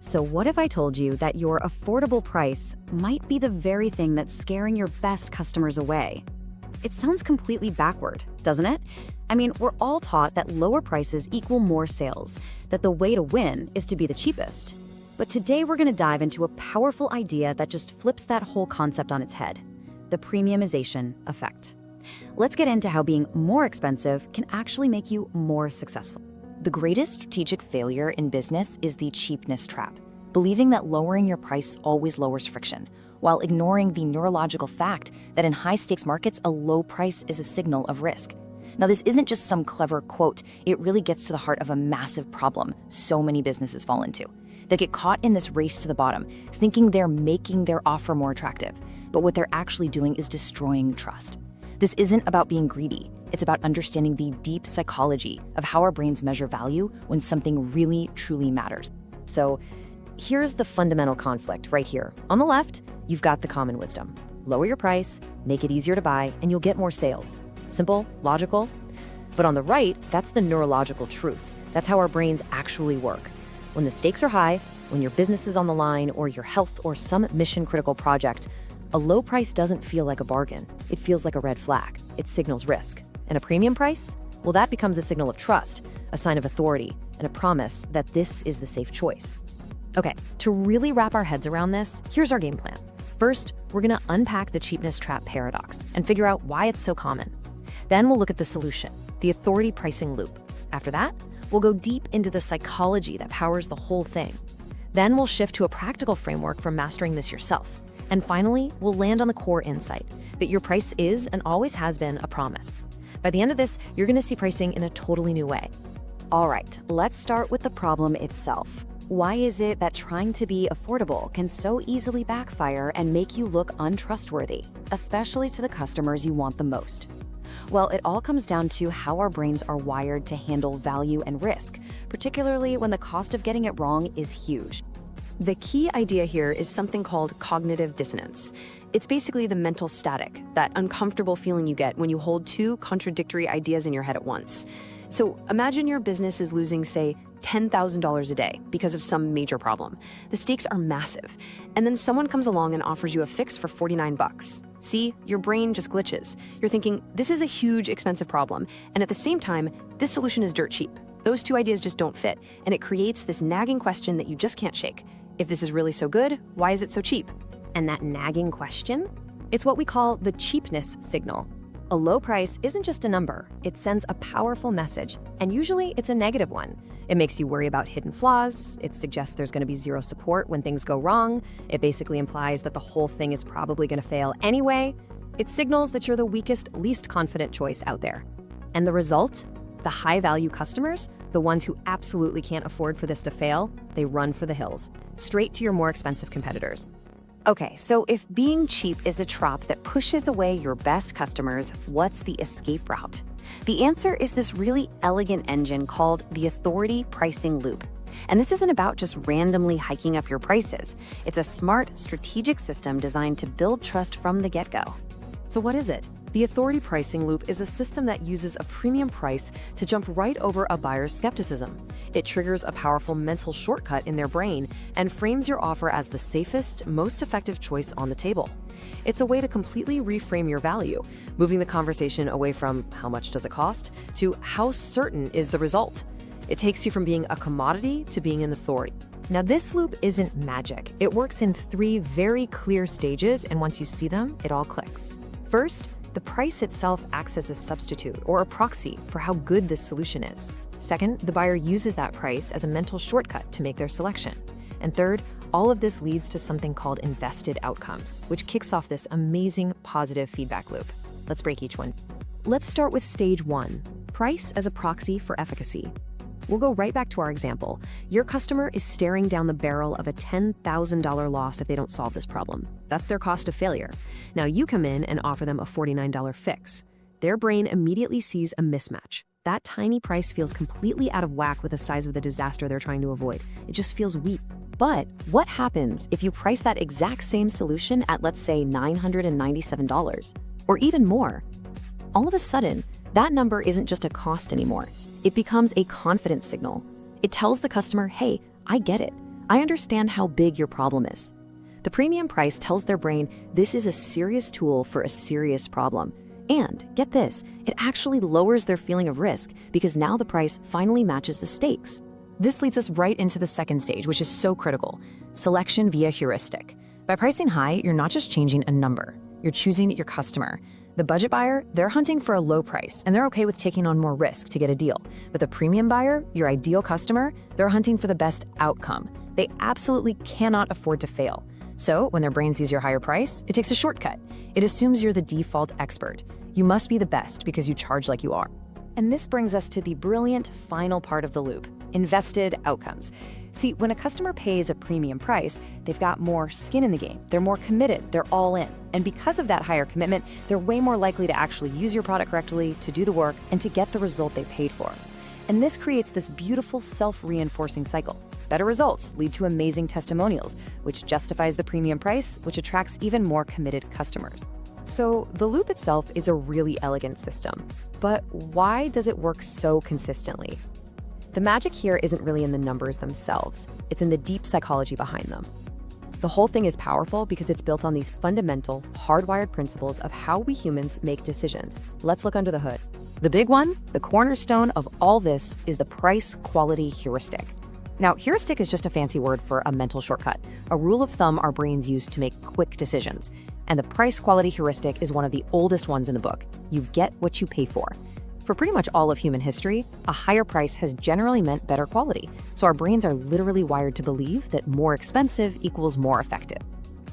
So what if I told you that your affordable price might be the very thing that's scaring your best customers away? It sounds completely backward, doesn't it? I mean, we're all taught that lower prices equal more sales, that the way to win is to be the cheapest. But today we're going to dive into a powerful idea that just flips that whole concept on its head: the premiumization effect. Let's get into how being more expensive can actually make you more successful. The greatest strategic failure in business is the cheapness trap, believing that lowering your price always lowers friction, while ignoring the neurological fact that in high-stakes markets, a low price is a signal of risk. Now, this isn't just some clever quote. It really gets to the heart of a massive problem so many businesses fall into. They get caught in this race to the bottom, thinking they're making their offer more attractive, but what they're actually doing is destroying trust. This isn't about being greedy. It's about understanding the deep psychology of how our brains measure value when something really, truly matters. So here's the fundamental conflict right here. On the left, you've got the common wisdom. Lower your price, make it easier to buy, and you'll get more sales. Simple, logical. But on the right, that's the neurological truth. That's how our brains actually work. When the stakes are high, when your business is on the line, or your health, or some mission-critical project, a low price doesn't feel like a bargain. It feels like a red flag. It signals risk. And a premium price? Well, that becomes a signal of trust, a sign of authority, and a promise that this is the safe choice. Okay, to really wrap our heads around this, here's our game plan. First, we're gonna unpack the cheapness trap paradox and figure out why it's so common. Then we'll look at the solution, the authority pricing loop. After that, we'll go deep into the psychology that powers the whole thing. Then we'll shift to a practical framework for mastering this yourself. And finally, we'll land on the core insight that your price is and always has been a promise. By the end of this, you're gonna see pricing in a totally new way. All right, let's start with the problem itself. Why is it that trying to be affordable can so easily backfire and make you look untrustworthy, especially to the customers you want the most? Well, it all comes down to how our brains are wired to handle value and risk, particularly when the cost of getting it wrong is huge. The key idea here is something called cognitive dissonance. It's basically the mental static, that uncomfortable feeling you get when you hold two contradictory ideas in your head at once. So imagine your business is losing, say, $10,000 a day because of some major problem. The stakes are massive. And then someone comes along and offers you a fix for $49. See, your brain just glitches. You're thinking, this is a huge, expensive problem. And at the same time, this solution is dirt cheap. Those two ideas just don't fit. And it creates this nagging question that you just can't shake. If this is really so good, why is it so cheap? And that nagging question? It's what we call the cheapness signal. A low price isn't just a number. It sends a powerful message, and usually it's a negative one. It makes you worry about hidden flaws. It suggests there's going to be zero support when things go wrong. It basically implies that the whole thing is probably going to fail anyway. It signals that you're the weakest, least confident choice out there. And the result? The high-value customers, the ones who absolutely can't afford for this to fail, they run for the hills, straight to your more expensive competitors. Okay, so if being cheap is a trap that pushes away your best customers, what's the escape route? The answer is this really elegant engine called the authority pricing loop. And this isn't about just randomly hiking up your prices. It's a smart, strategic system designed to build trust from the get-go. So what is it? The authority pricing loop is a system that uses a premium price to jump right over a buyer's skepticism. It triggers a powerful mental shortcut in their brain and frames your offer as the safest, most effective choice on the table. It's a way to completely reframe your value, moving the conversation away from how much does it cost to how certain is the result. It takes you from being a commodity to being an authority. Now, this loop isn't magic. It works in 3 very clear stages, and once you see them, it all clicks. First, the price itself acts as a substitute or a proxy for how good this solution is. Second, the buyer uses that price as a mental shortcut to make their selection. And third, all of this leads to something called invested outcomes, which kicks off this amazing positive feedback loop. Let's break each one. Let's start with stage 1, price as a proxy for efficacy. We'll go right back to our example. Your customer is staring down the barrel of a $10,000 loss if they don't solve this problem. That's their cost of failure. Now you come in and offer them a $49 fix. Their brain immediately sees a mismatch. That tiny price feels completely out of whack with the size of the disaster they're trying to avoid. It just feels weak. But what happens if you price that exact same solution at, let's say, $997 or even more? All of a sudden, that number isn't just a cost anymore. It becomes a confidence signal. It tells the customer, hey, I get it. I understand how big your problem is. The premium price tells their brain this is a serious tool for a serious problem. And, get this, it actually lowers their feeling of risk because now the price finally matches the stakes. This leads us right into the second stage, which is so critical: selection via heuristic. By pricing high, you're not just changing a number, you're choosing your customer. The budget buyer, they're hunting for a low price, and they're okay with taking on more risk to get a deal. But the premium buyer, your ideal customer, they're hunting for the best outcome. They absolutely cannot afford to fail. So when their brain sees your higher price, it takes a shortcut. It assumes you're the default expert. You must be the best because you charge like you are. And this brings us to the brilliant final part of the loop: invested outcomes. See, when a customer pays a premium price, they've got more skin in the game. They're more committed. They're all in. And because of that higher commitment, they're way more likely to actually use your product correctly, to do the work, and to get the result they paid for. And this creates this beautiful self-reinforcing cycle. Better results lead to amazing testimonials, which justifies the premium price, which attracts even more committed customers. So the loop itself is a really elegant system. But why does it work so consistently? The magic here isn't really in the numbers themselves. It's in the deep psychology behind them. The whole thing is powerful because it's built on these fundamental, hardwired principles of how we humans make decisions. Let's look under the hood. The big one, the cornerstone of all this, is the price-quality heuristic. Now, heuristic is just a fancy word for a mental shortcut, a rule of thumb our brains use to make quick decisions. And the price-quality heuristic is one of the oldest ones in the book. You get what you pay for. For pretty much all of human history, a higher price has generally meant better quality, so our brains are literally wired to believe that more expensive equals more effective.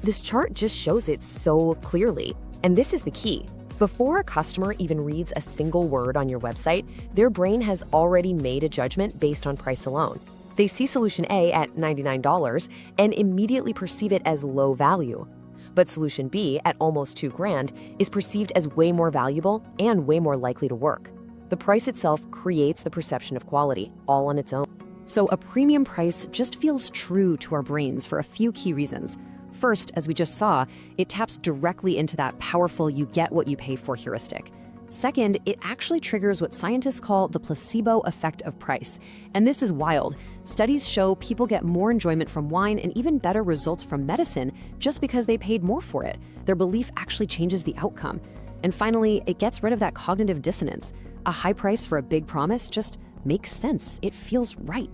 This chart just shows it so clearly, and this is the key. Before a customer even reads a single word on your website, their brain has already made a judgment based on price alone. They see solution A at $99 and immediately perceive it as low value. But solution B at almost $2,000 is perceived as way more valuable and way more likely to work. The price itself creates the perception of quality, all on its own. So a premium price just feels true to our brains for a few key reasons. First, as we just saw, it taps directly into that powerful you get what you pay for heuristic. Second, it actually triggers what scientists call the placebo effect of price. And this is wild. Studies show people get more enjoyment from wine and even better results from medicine just because they paid more for it. Their belief actually changes the outcome. And finally, it gets rid of that cognitive dissonance. A high price for a big promise just makes sense. It feels right.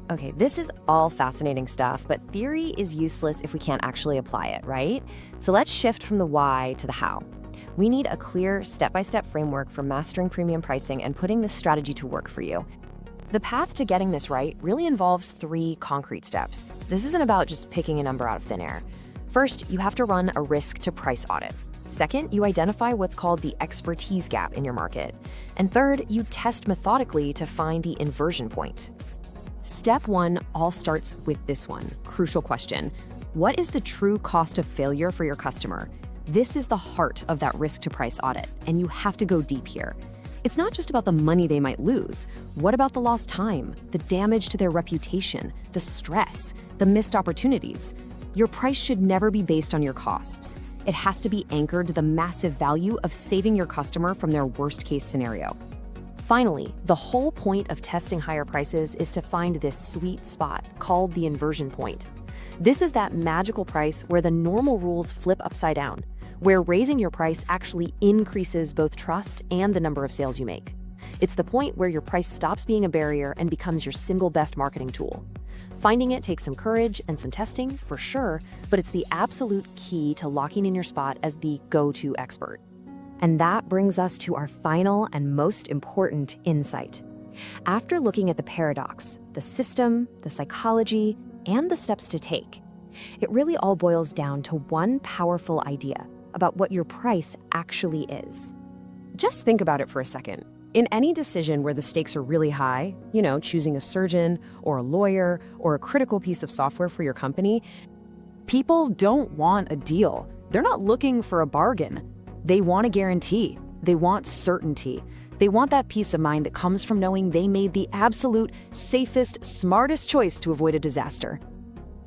Okay, this is all fascinating stuff, but theory is useless if we can't actually apply it, right? So let's shift from the why to the how. We need a clear step-by-step framework for mastering premium pricing and putting this strategy to work for you. The path to getting this right really involves 3 concrete steps. This isn't about just picking a number out of thin air. First, you have to run a risk-to-price audit. Second, you identify what's called the expertise gap in your market. And third, you test methodically to find the inversion point. Step 1 all starts with this one, crucial question. What is the true cost of failure for your customer? This is the heart of that risk-to-price audit, and you have to go deep here. It's not just about the money they might lose. What about the lost time, the damage to their reputation, the stress, the missed opportunities? Your price should never be based on your costs. It has to be anchored to the massive value of saving your customer from their worst-case scenario. Finally, the whole point of testing higher prices is to find this sweet spot called the inversion point. This is that magical price where the normal rules flip upside down, where raising your price actually increases both trust and the number of sales you make. It's the point where your price stops being a barrier and becomes your single best marketing tool. Finding it takes some courage and some testing, for sure, but it's the absolute key to locking in your spot as the go-to expert. And that brings us to our final and most important insight. After looking at the paradox, the system, the psychology, and the steps to take, it really all boils down to one powerful idea about what your price actually is. Just think about it for a second. In any decision where the stakes are really high, choosing a surgeon or a lawyer or a critical piece of software for your company, people don't want a deal. They're not looking for a bargain. They want a guarantee. They want certainty. They want that peace of mind that comes from knowing they made the absolute safest, smartest choice to avoid a disaster.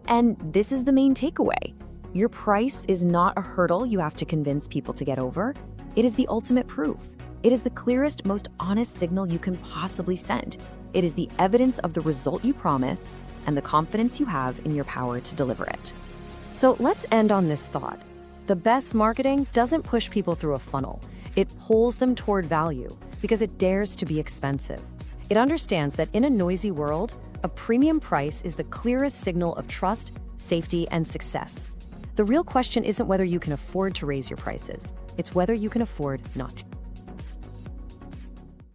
And this is the main takeaway. Your price is not a hurdle you have to convince people to get over. It is the ultimate proof. It is the clearest, most honest signal you can possibly send. It is the evidence of the result you promise and the confidence you have in your power to deliver it. So let's end on this thought. The best marketing doesn't push people through a funnel. It pulls them toward value because it dares to be expensive. It understands that in a noisy world, a premium price is the clearest signal of trust, safety, and success. The real question isn't whether you can afford to raise your prices. It's whether you can afford not to.